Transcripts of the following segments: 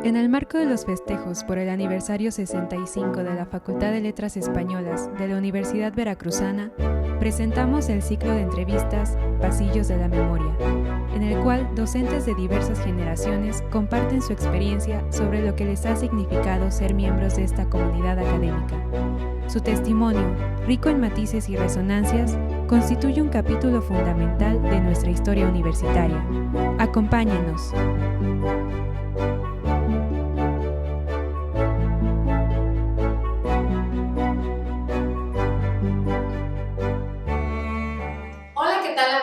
En el marco de los festejos por el aniversario 65 de la Facultad de Letras Españolas de la Universidad Veracruzana, presentamos el ciclo de entrevistas Pasillos de la Memoria, en el cual docentes de diversas generaciones comparten su experiencia sobre lo que les ha significado ser miembros de esta comunidad académica. Su testimonio, rico en matices y resonancias, constituye un capítulo fundamental de nuestra historia universitaria. Acompáñenos.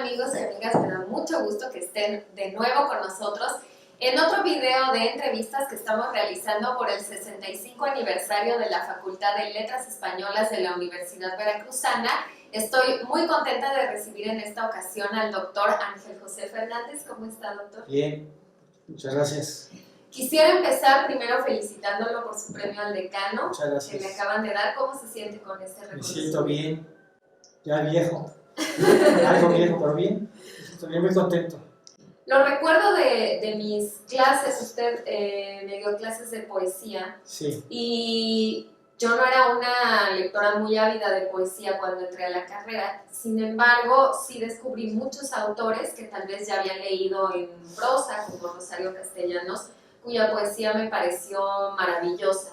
Amigos y amigas, me da mucho gusto que estén de nuevo con nosotros en otro video de entrevistas que estamos realizando por el 65 aniversario de la Facultad de Letras Españolas de la Universidad Veracruzana. Estoy muy contenta de recibir en esta ocasión al doctor Ángel José Fernández. ¿Cómo está, doctor? Bien, muchas gracias. Quisiera empezar primero felicitándolo por su premio al decano. Muchas gracias. Que le acaban de dar. ¿Cómo se siente con este reconocimiento? Me siento bien, ya viejo. Algo viejo, pero bien. Estoy muy contento. Lo recuerdo de mis clases. Usted me dio clases de poesía. Sí. Y yo no era una lectora muy ávida de poesía cuando entré a la carrera. Sin embargo, sí descubrí muchos autores que tal vez ya había leído en prosa, como Rosario Castellanos, cuya poesía me pareció maravillosa.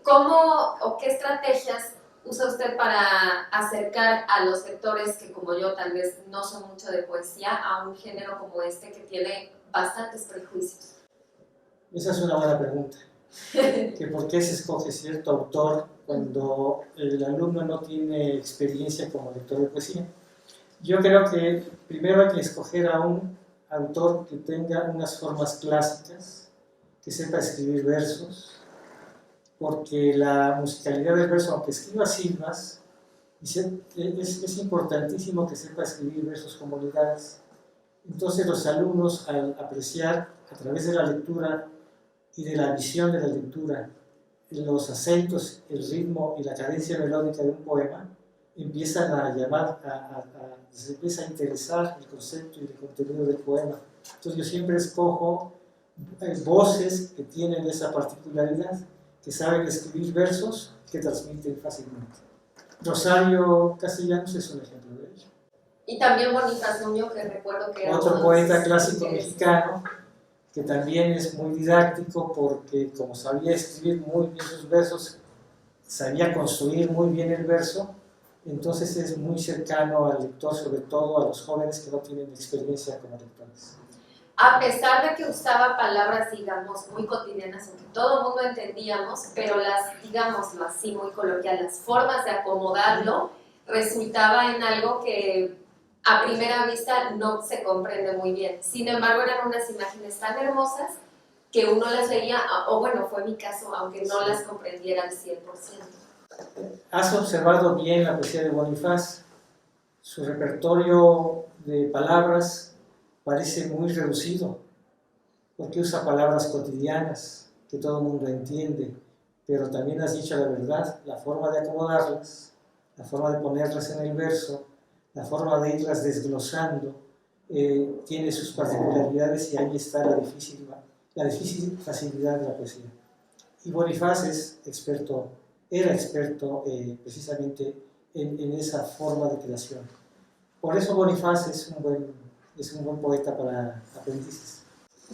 ¿Cómo o qué estrategias usa usted para acercar a los lectores que, como yo, tal vez no son mucho de poesía, a un género como este que tiene bastantes prejuicios? Esa es una buena pregunta. Que ¿por qué se escoge cierto autor cuando el alumno no tiene experiencia como lector de poesía? Yo creo que primero hay que escoger a un autor que tenga unas formas clásicas, que sepa escribir versos, porque la musicalidad del verso, aunque escriba silbas, es importantísimo que sepa escribir versos con modalidades. Entonces los alumnos, al apreciar a través de la lectura y de la visión de la lectura los acentos, el ritmo y la cadencia melódica de un poema, empiezan a llamar, se empieza a interesar el concepto y el contenido del poema. Entonces yo siempre escojo voces que tienen esa particularidad, que saben escribir versos que transmiten fácilmente. Rosario Castellanos es un ejemplo de ello. Y también Bonifaz Nuño, que recuerdo que era otro poeta clásico mexicano, que también es muy didáctico porque como sabía escribir muy bien sus versos, sabía construir muy bien el verso, entonces es muy cercano al lector, sobre todo a los jóvenes que no tienen experiencia como lectores. A pesar de que usaba palabras, digamos, muy cotidianas, o que todo el mundo entendíamos, pero las, digámoslo así, muy coloquial, las formas de acomodarlo, resultaba en algo que a primera vista no se comprende muy bien. Sin embargo, eran unas imágenes tan hermosas que uno las veía, o bueno, fue mi caso, aunque no las comprendiera al 100%. Has observado bien la poesía de Bonifaz. Su repertorio de palabras parece muy reducido, porque usa palabras cotidianas que todo el mundo entiende, pero también has dicho la verdad, la forma de acomodarlas, la forma de ponerlas en el verso, la forma de irlas desglosando, tiene sus particularidades y ahí está la difícil facilidad de la poesía. Y Bonifaz era experto precisamente en esa forma de creación. Por eso Bonifaz es un buen poeta para aprendices.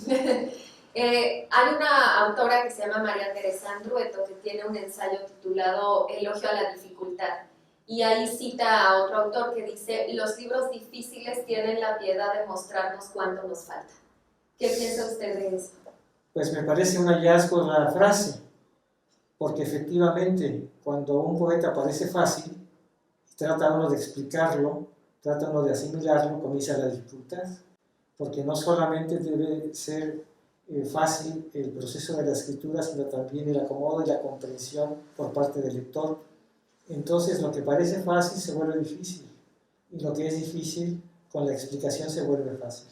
Hay una autora que se llama María Teresa Andrueto que tiene un ensayo titulado Elogio a la dificultad, y ahí cita a otro autor que dice: los libros difíciles tienen la piedad de mostrarnos cuánto nos falta. ¿Qué piensa usted de eso? Pues me parece un hallazgo la frase, porque efectivamente cuando un poeta parece fácil, trata uno de explicarlo, trata uno de asimilarlo, comienza la dificultad, porque no solamente debe ser fácil el proceso de la escritura, sino también el acomodo y la comprensión por parte del lector. Entonces lo que parece fácil se vuelve difícil, y lo que es difícil con la explicación se vuelve fácil.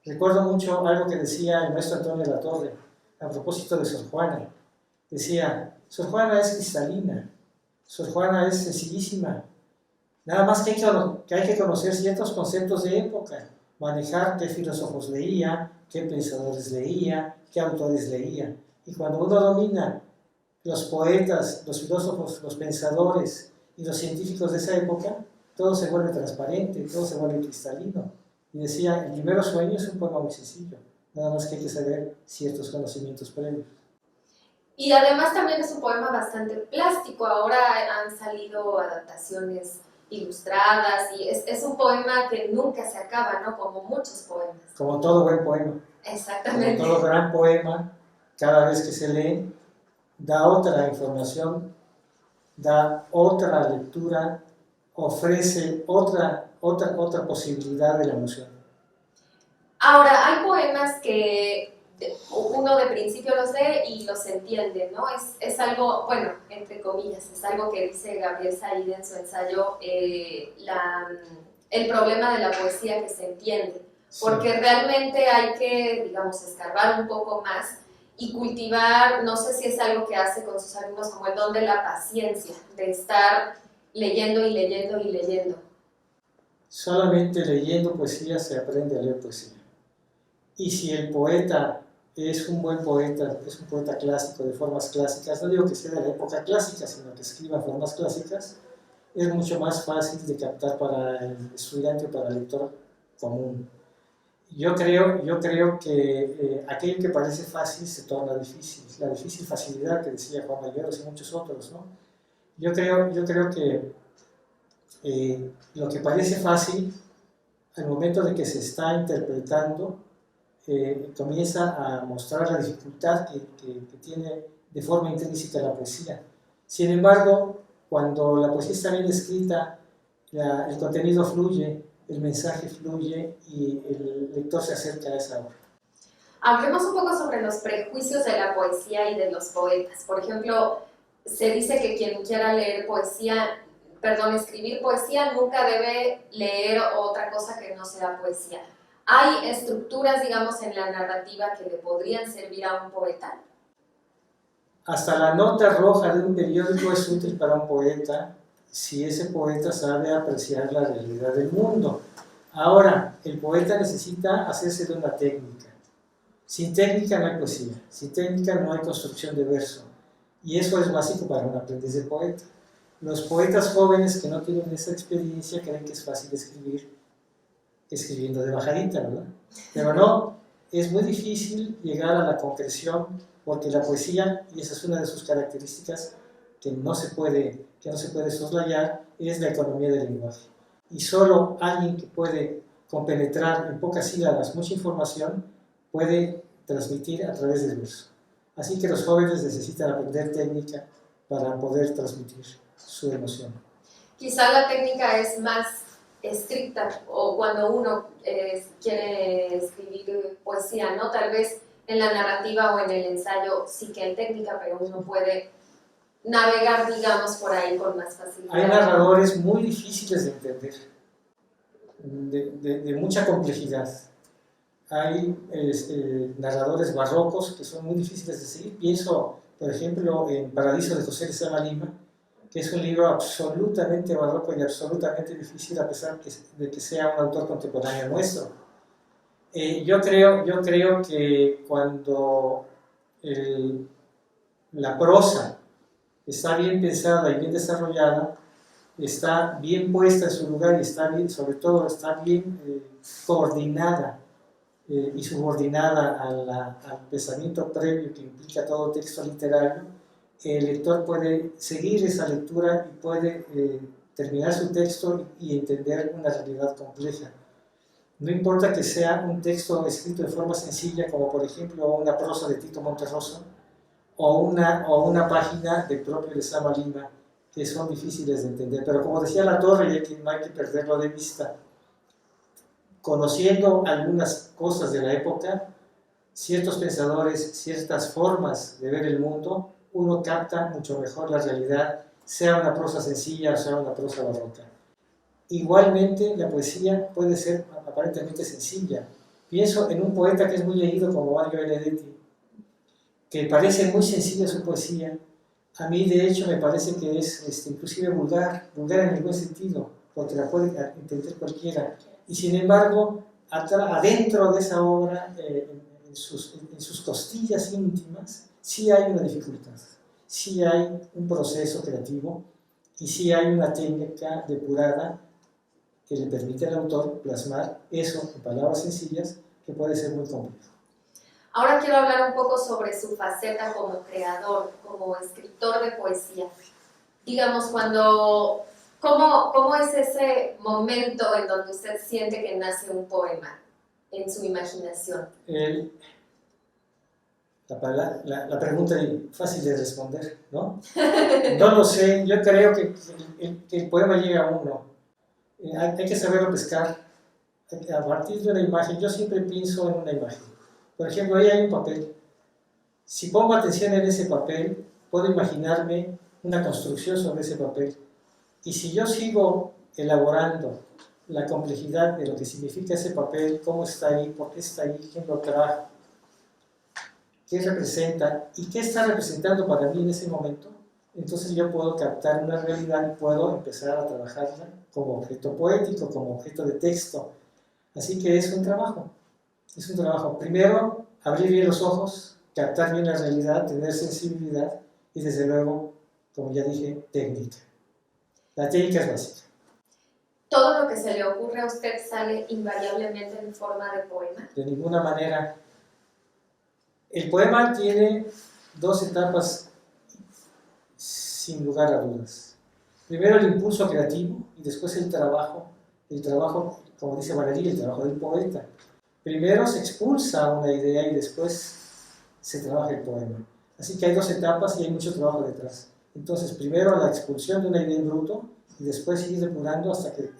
Recuerdo mucho algo que decía el maestro Antonio de la Torre a propósito de Sor Juana. Decía: Sor Juana es cristalina, Sor Juana es sencillísima, nada más que hay que conocer ciertos conceptos de época, manejar qué filósofos leía, qué pensadores leía, qué autores leía. Y cuando uno domina los poetas, los filósofos, los pensadores y los científicos de esa época, todo se vuelve transparente, todo se vuelve cristalino. Y decía, el primero sueño es un poema muy sencillo, nada más que hay que saber ciertos conocimientos previos. Y además también es un poema bastante plástico, ahora han salido adaptaciones ilustradas y es un poema que nunca se acaba, ¿no? Como muchos poemas. Como todo buen poema. Exactamente. Como todo gran poema, cada vez que se lee, da otra información, da otra lectura, ofrece otra posibilidad de la emoción. Ahora, hay poemas que uno de principio los lee y los entiende, ¿no? Es algo, bueno, entre comillas, es algo que dice Gabriel Said en su ensayo, el problema de la poesía que se entiende, porque realmente hay que, digamos, escarbar un poco más y cultivar, no sé si es algo que hace con sus alumnos, como el don de la paciencia, de estar leyendo y leyendo y leyendo. Solamente leyendo poesía se aprende a leer poesía. Y si el poeta es un buen poeta, es un poeta clásico, de formas clásicas, no digo que sea de la época clásica, sino que escriba formas clásicas, es mucho más fácil de captar para el estudiante o para el lector común. Yo creo que aquello que parece fácil se torna difícil, la difícil facilidad que decía Juan Mayuelos y muchos otros, ¿no? Yo creo que lo que parece fácil, al momento de que se está interpretando, comienza a mostrar la dificultad que tiene de forma intrínseca la poesía. Sin embargo, cuando la poesía está bien escrita, el contenido fluye, el mensaje fluye y el lector se acerca a esa obra. Hablemos un poco sobre los prejuicios de la poesía y de los poetas. Por ejemplo, se dice que quien quiera escribir poesía nunca debe leer otra cosa que no sea poesía. ¿Hay estructuras, digamos, en la narrativa que le podrían servir a un poeta? Hasta la nota roja de un periódico es útil para un poeta si ese poeta sabe apreciar la realidad del mundo. Ahora, el poeta necesita hacerse de una técnica. Sin técnica no hay poesía, sin técnica no hay construcción de verso. Y eso es básico para un aprendiz de poeta. Los poetas jóvenes que no tienen esa experiencia creen que es fácil escribir escribiendo de bajadita, ¿verdad? Pero no, es muy difícil llegar a la concreción porque la poesía, y esa es una de sus características que no se puede soslayar, es la economía del lenguaje. Y solo alguien que puede compenetrar en pocas sílabas mucha información puede transmitir a través del verso. Así que los jóvenes necesitan aprender técnica para poder transmitir su emoción. Quizá la técnica es más estricta o cuando uno quiere escribir poesía, ¿no? Tal vez en la narrativa o en el ensayo sí que hay técnica, pero uno puede navegar, digamos, por ahí con más facilidad. Hay narradores muy difíciles de entender, de mucha complejidad. Hay narradores barrocos que son muy difíciles de seguir. Pienso, por ejemplo, en Paradiso de José Lezama Lima, que es un libro absolutamente barroco y absolutamente difícil a pesar de que sea un autor contemporáneo nuestro. Yo creo que cuando la prosa está bien pensada y bien desarrollada, está bien puesta en su lugar y está bien, sobre todo está bien coordinada y subordinada al pensamiento previo que implica todo texto literario, el lector puede seguir esa lectura y puede terminar su texto y entender una realidad compleja. No importa que sea un texto escrito de forma sencilla, como por ejemplo una prosa de Tito Monterroso, o una página del propio Lezama Lima, que son difíciles de entender. Pero como decía Latorre, y no hay que perderlo de vista, conociendo algunas cosas de la época, ciertos pensadores, ciertas formas de ver el mundo, uno capta mucho mejor la realidad, sea una prosa sencilla o sea una prosa barroca. Igualmente, la poesía puede ser aparentemente sencilla. Pienso en un poeta que es muy leído como Mario Benedetti, que parece muy sencilla su poesía. A mí, de hecho, me parece que es inclusive vulgar en el buen sentido, porque la puede entender cualquiera. Y sin embargo, adentro de esa obra, en sus costillas íntimas, sí hay una dificultad, sí hay un proceso creativo y sí hay una técnica depurada que le permite al autor plasmar eso en palabras sencillas, que puede ser muy complejo. Ahora quiero hablar un poco sobre su faceta como creador, como escritor de poesía. Digamos, ¿cómo es ese momento en donde usted siente que nace un poema en su imaginación? La pregunta es fácil de responder, ¿no? No lo sé, yo creo que el poema llega a uno. Hay que saberlo pescar. A partir de una imagen, yo siempre pienso en una imagen. Por ejemplo, ahí hay un papel. Si pongo atención en ese papel, puedo imaginarme una construcción sobre ese papel. Y si yo sigo elaborando la complejidad de lo que significa ese papel, cómo está ahí, por qué está ahí, quién lo trajo, qué representa y qué está representando para mí en ese momento, entonces yo puedo captar una realidad y puedo empezar a trabajarla como objeto poético, como objeto de texto. Así que es un trabajo. Es un trabajo. Primero, abrir bien los ojos, captar bien la realidad, tener sensibilidad y desde luego, como ya dije, técnica. La técnica es básica. ¿Todo lo que se le ocurre a usted sale invariablemente en forma de poema? De ninguna manera. El poema tiene dos etapas sin lugar a dudas. Primero el impulso creativo y después el trabajo, como dice Valery, el trabajo del poeta. Primero se expulsa una idea y después se trabaja el poema. Así que hay dos etapas y hay mucho trabajo detrás. Entonces, primero la expulsión de una idea en bruto y después ir depurando hasta que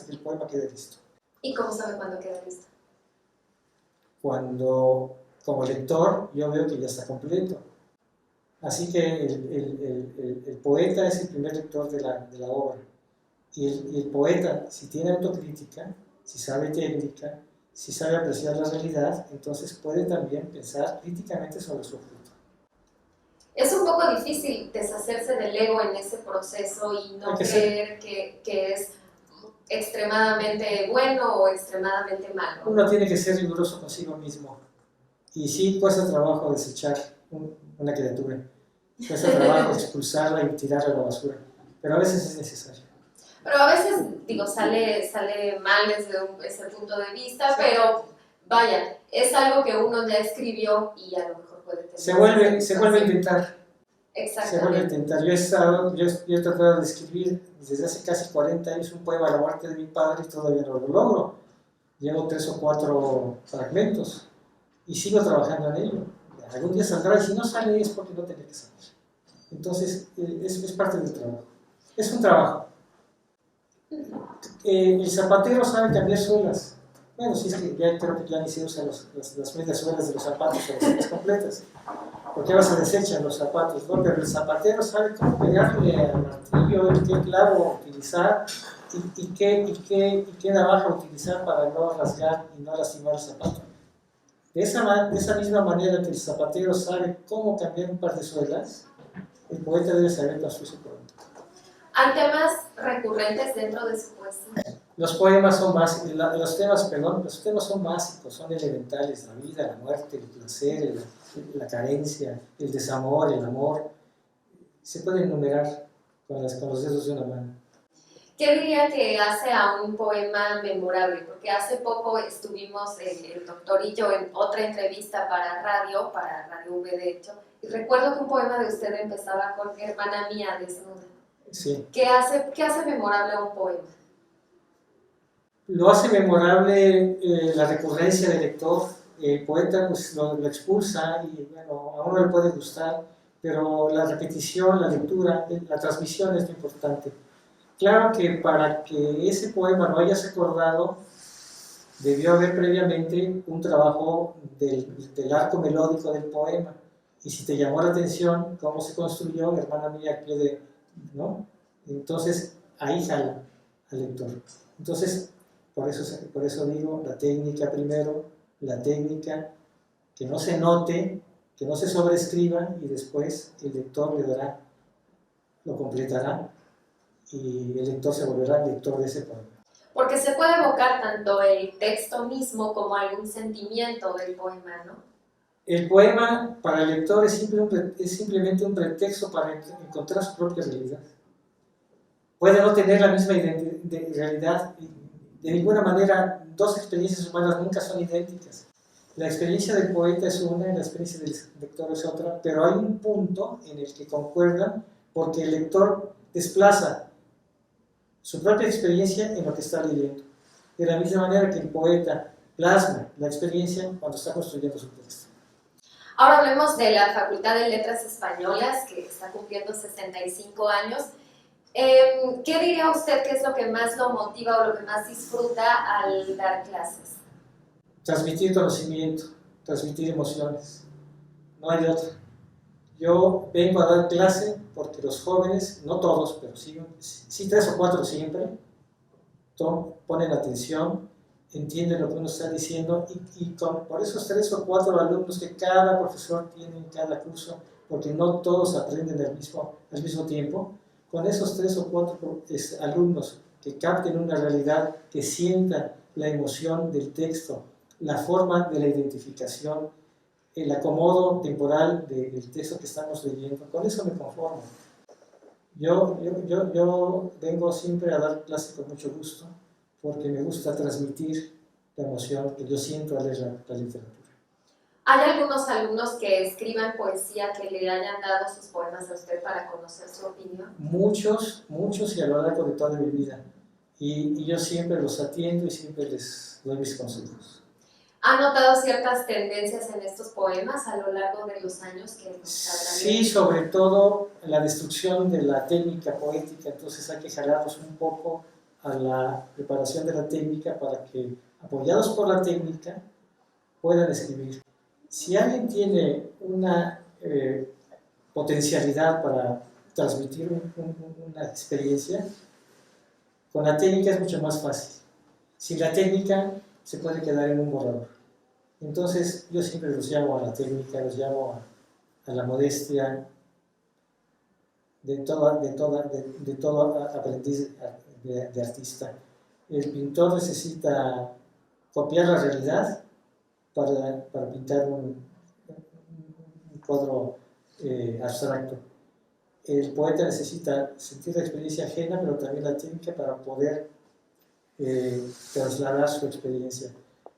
el poema quede listo. ¿Y cómo sabe cuándo queda listo? Cuando, como lector, yo veo que ya está completo. Así que el poeta es el primer lector de la obra. Y el poeta, si tiene autocrítica, si sabe técnica, si sabe apreciar la realidad, entonces puede también pensar críticamente sobre su objeto. Es un poco difícil deshacerse del ego en ese proceso y no creer que es extremadamente bueno o extremadamente malo. Uno tiene que ser riguroso consigo mismo. Y sí cuesta trabajo desechar una criatura. Cuesta trabajo expulsarla y tirarla a la basura. Pero a veces es necesario. Pero a veces, sale mal desde ese punto de vista, sí. Pero vaya, es algo que uno ya escribió y a lo mejor puede tener... Se vuelve a intentar. Exactamente. Se vuelve a intentar. Yo he tratado de escribir desde hace casi 40 años un poema a la muerte de mi padre y todavía no lo logro. Llevo 3 o 4 fragmentos y sigo trabajando en ello. Algún día saldrá y si no sale es porque no tiene que salir. Entonces, es parte del trabajo. Es un trabajo. El zapatero sabe cambiar suelas. Bueno, sí, es que ya creo que ya ni se usan las medias suelas de los zapatos o las suelas completas. Porque ahora se desechan los zapatos, ¿no? Pero el zapatero sabe cómo pegarle al martillo, qué clavo utilizar y qué navaja utilizar para no rasgar y no lastimar el zapato. De esa misma manera que el zapatero sabe cómo cambiar un par de suelas, el poeta debe saber construir su poema. ¿Hay temas recurrentes dentro de su poesía? Los poemas son básicos, los temas son básicos, son elementales, la vida, la muerte, el placer, la carencia, el desamor, el amor. Se pueden enumerar con los dedos de una mano. ¿Qué diría que hace a un poema memorable? Porque hace poco estuvimos el doctor y yo en otra entrevista para Radio V de hecho, y recuerdo que un poema de usted empezaba con hermana mía desnuda. Sí. ¿Qué hace memorable a un poema? Lo hace memorable la recurrencia del lector. El poeta pues, lo expulsa y bueno, a uno le puede gustar, pero la repetición, la lectura, la transmisión es lo importante. Claro que para que ese poema lo hayas acordado, debió haber previamente un trabajo del arco melódico del poema. Y si te llamó la atención cómo se construyó, hermana mía, ¿no? Entonces ahí jala al lector. Entonces, por eso digo, la técnica primero, la técnica, que no se note, que no se sobreescriba y después el lector lo completará y el lector se volverá lector de ese poema. Porque se puede evocar tanto el texto mismo como algún sentimiento del poema, ¿no? El poema para el lector es simplemente un pretexto para encontrar su propia realidad. Puede no tener la misma realidad. De ninguna manera, dos experiencias humanas nunca son idénticas. La experiencia del poeta es una y la experiencia del lector es otra, pero hay un punto en el que concuerdan porque el lector desplaza su propia experiencia en lo que está leyendo. De la misma manera que el poeta plasma la experiencia cuando está construyendo su texto. Ahora hablemos de la Facultad de Letras Españolas, que está cumpliendo 65 años. ¿Qué diría usted que es lo que más lo motiva o lo que más disfruta al dar clases? Transmitir conocimiento, transmitir emociones. No hay otra. Yo vengo a dar clase porque los jóvenes, no todos, pero sí 3 o 4 siempre, ponen atención, entienden lo que uno está diciendo y por esos 3 o 4 alumnos que cada profesor tiene en cada curso, porque no todos aprenden al mismo tiempo, con esos 3 o 4 alumnos que capten una realidad, que sientan la emoción del texto, la forma de la identificación, el acomodo temporal del texto que estamos leyendo, con eso me conformo. Yo vengo siempre a dar clase con mucho gusto, porque me gusta transmitir la emoción que yo siento al leer la literatura. ¿Hay algunos alumnos que escriban poesía que le hayan dado sus poemas a usted para conocer su opinión? Muchos y a lo largo de toda mi vida. Y yo siempre los atiendo y siempre les doy mis consejos. ¿Ha notado ciertas tendencias en estos poemas a lo largo de los años que nos habrán Sí, sobre todo la destrucción de la técnica poética, entonces hay que jalarlos un poco a la preparación de la técnica para que, apoyados por la técnica, puedan escribir. Si alguien tiene una potencialidad para transmitir una experiencia, con la técnica es mucho más fácil. Sin la técnica se puede quedar en un borrador. Entonces yo siempre los llamo a la técnica, los llamo a la modestia de todo aprendiz de artista. El pintor necesita copiar la realidad para pintar un cuadro abstracto. El poeta necesita sentir la experiencia ajena, pero también la técnica para poder trasladar su experiencia.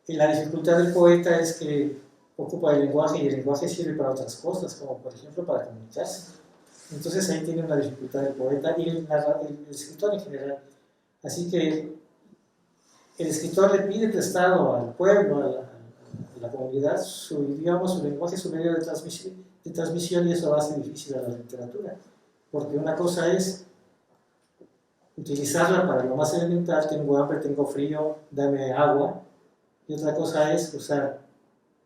Y la dificultad del poeta es que ocupa el lenguaje y el lenguaje sirve para otras cosas, como por ejemplo para comunicarse. Entonces ahí tiene una dificultad el poeta y el escritor en general. Así que el escritor le pide prestado al pueblo, a la comunidad, su idioma, su lenguaje, su medio de transmisión, y eso hace difícil a la literatura. Porque una cosa es utilizarla para lo más elemental, tengo hambre, tengo frío, dame agua, y otra cosa es usar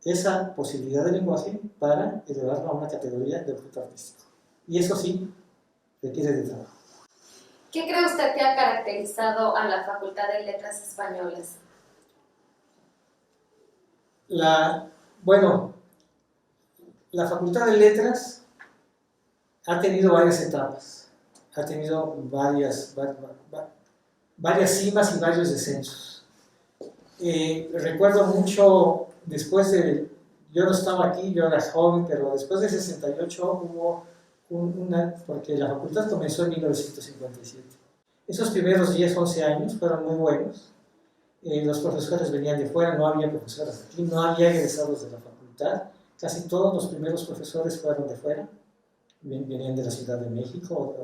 esa posibilidad de lenguaje para elevarlo a una categoría de objeto artístico. Y eso sí, requiere de trabajo. ¿Qué cree usted que ha caracterizado a la Facultad de Letras Españolas? La Facultad de Letras ha tenido varias etapas, ha tenido varias cimas y varios descensos. Recuerdo mucho, yo no estaba aquí, yo era joven, pero después del 68 hubo porque la facultad comenzó en 1957. Esos primeros 10, 11 años fueron muy buenos. Los profesores venían de fuera, no había profesores aquí, no había egresados de la facultad. Casi todos los primeros profesores fueron de fuera, venían de la Ciudad de México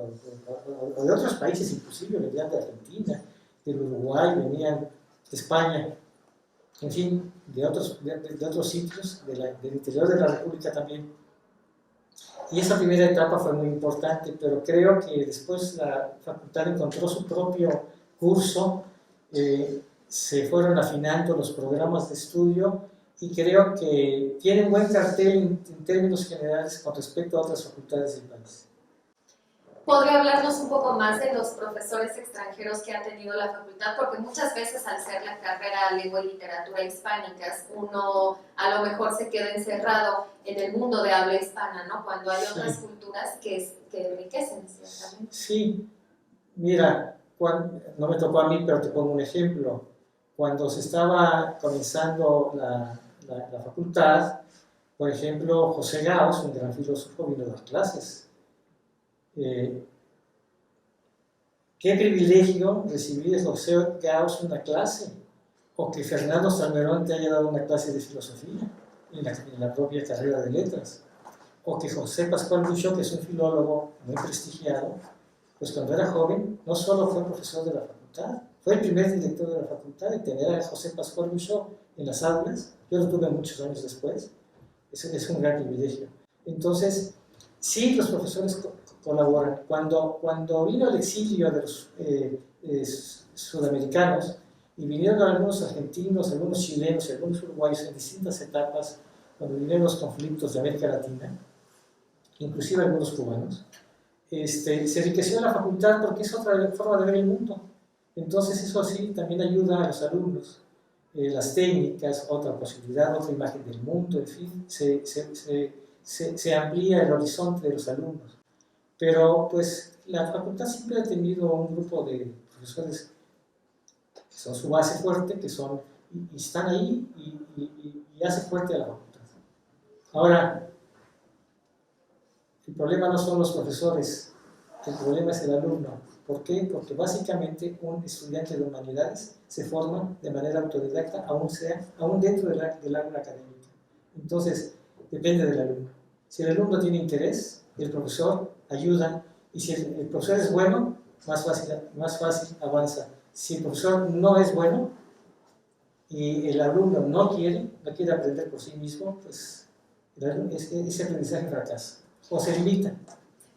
o de otros países, inclusive venían de Argentina, del Uruguay, venían de España, en fin, de otros sitios, del interior de la República también. Y esa primera etapa fue muy importante, pero creo que después la facultad encontró su propio curso, se fueron afinando los programas de estudio y creo que tienen buen cartel en términos generales con respecto a otras facultades del país. ¿Podría hablarnos un poco más de los profesores extranjeros que ha tenido la facultad? Porque muchas veces al ser la carrera Lengua y Literatura Hispánicas, uno a lo mejor se queda encerrado en el mundo de habla hispana, ¿no? Cuando hay otras culturas que enriquecen, ciertamente. Sí, mira, no me tocó a mí, pero te pongo un ejemplo. Cuando se estaba comenzando la facultad, por ejemplo, José Gauss, un gran filósofo, vino a dar clases. Qué privilegio recibir de José Gauss una clase, o que Fernando Salmerón te haya dado una clase de filosofía en la propia carrera de letras, o que José Pascual Buchó, que es un filólogo muy prestigiado, pues cuando era joven no solo fue profesor de la facultad, fue el primer director de la facultad, y tener a José Pascual Buchó en las aulas, yo lo tuve muchos años después, es un gran privilegio. Entonces, sí, los profesores colaboran. Cuando vino el exilio de los sudamericanos, y vinieron algunos argentinos, algunos chilenos y algunos uruguayos en distintas etapas, cuando vinieron los conflictos de América Latina, inclusive algunos cubanos, se enriqueció la facultad porque es otra forma de ver el mundo. Entonces eso sí también ayuda a los alumnos. Las técnicas, otra posibilidad, otra imagen del mundo, en fin, se amplía el horizonte de los alumnos. Pero pues la facultad siempre ha tenido un grupo de profesores que son su base fuerte, que son, y están ahí y hace fuerte a la facultad. Ahora, el problema no son los profesores, el problema es el alumno. ¿Por qué? Porque básicamente un estudiante de humanidades se forma de manera autodidacta, aún dentro del aula académica. Entonces, depende del alumno. Si el alumno tiene interés, el profesor ayuda, y si el profesor es bueno, más fácil avanza. Si el profesor no es bueno y el alumno no quiere aprender por sí mismo, pues ese aprendizaje fracasa o se limita.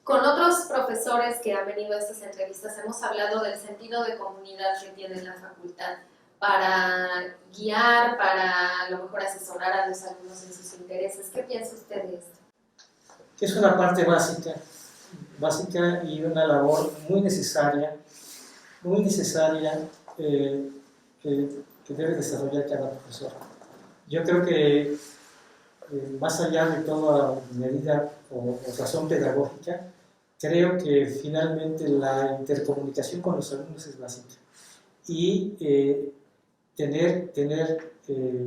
Con otros profesores que han venido a estas entrevistas hemos hablado del sentido de comunidad que tiene la facultad para guiar, para a lo mejor asesorar a los alumnos en sus intereses. ¿Qué piensa usted de esto? Es una parte básica y una labor muy necesaria que debe desarrollar cada profesor. Yo creo que más allá de toda medida o razón pedagógica, creo que finalmente la intercomunicación con los alumnos es básica, y tener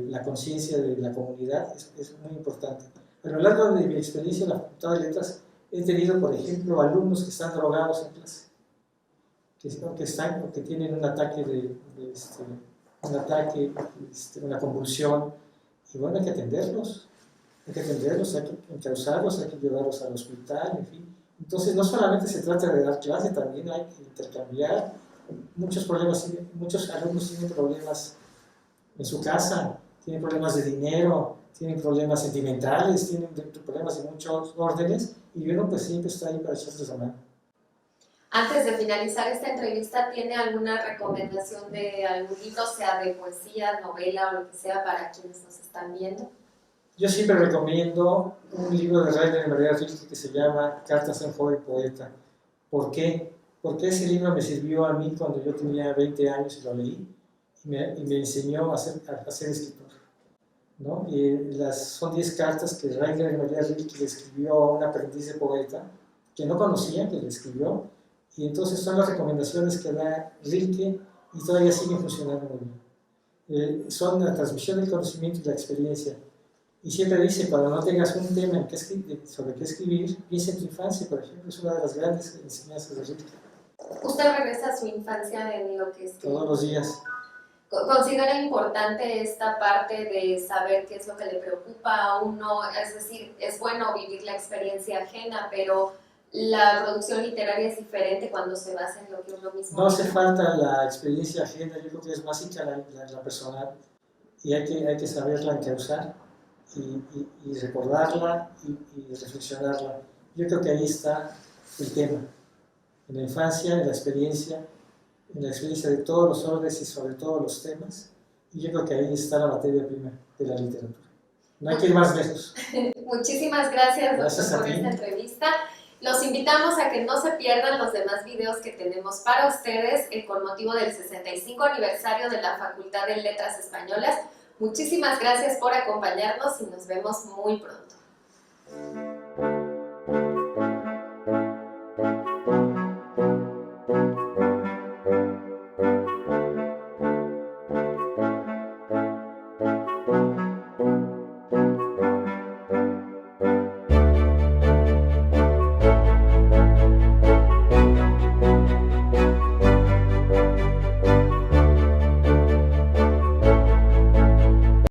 la conciencia de la comunidad es muy importante. A lo largo de mi experiencia en la Facultad de Letras he tenido, por ejemplo, alumnos que están drogados en clase, que tienen un ataque una convulsión, y bueno, hay que atenderlos, hay que encauzarlos, hay que llevarlos al hospital, en fin. Entonces, no solamente se trata de dar clase, también hay que intercambiar. Muchos alumnos tienen problemas en su casa, tienen problemas de dinero, tienen problemas sentimentales, tienen problemas de muchos órdenes, y uno pues siempre está ahí para echarles la mano. Antes de finalizar esta entrevista, ¿tiene alguna recomendación de algún libro, sea de poesía, novela o lo que sea, para quienes nos están viendo? Yo siempre recomiendo un libro de Rainer Maria Rilke que se llama Cartas a un joven poeta. ¿Por qué? Porque ese libro me sirvió a mí cuando yo tenía 20 años y lo leí, y me enseñó a ser escritor, ¿no? Son 10 cartas que Rainer Maria Rilke le escribió a un aprendiz de poeta que no conocía, que le escribió, y entonces son las recomendaciones que da Rilke y todavía siguen funcionando muy bien. Son la transmisión del conocimiento y la experiencia. Y siempre dice, cuando no tengas un tema sobre qué escribir, piensa en tu infancia, por ejemplo, es una de las grandes enseñanzas de Rilke. ¿Usted regresa a su infancia en lo que escribe? Todos los días. ¿Considera importante esta parte de saber qué es lo que le preocupa a uno? Es decir, es bueno vivir la experiencia ajena, pero la producción literaria es diferente cuando se basa en lo que uno mismo... No hace falta la experiencia ajena, yo creo que es básica la personal, y hay que saberla encauzar y recordarla y reflexionarla. Yo creo que ahí está el tema, en la infancia, en la experiencia de todos los órdenes y sobre todos los temas, y yo creo que ahí está la materia prima de la literatura. No hay que ir más lejos. Muchísimas gracias, doctor, por ti. esta entrevista. Los invitamos a que no se pierdan los demás videos que tenemos para ustedes con motivo del 65 aniversario de la Facultad de Letras Españolas. Muchísimas gracias por acompañarnos y nos vemos muy pronto.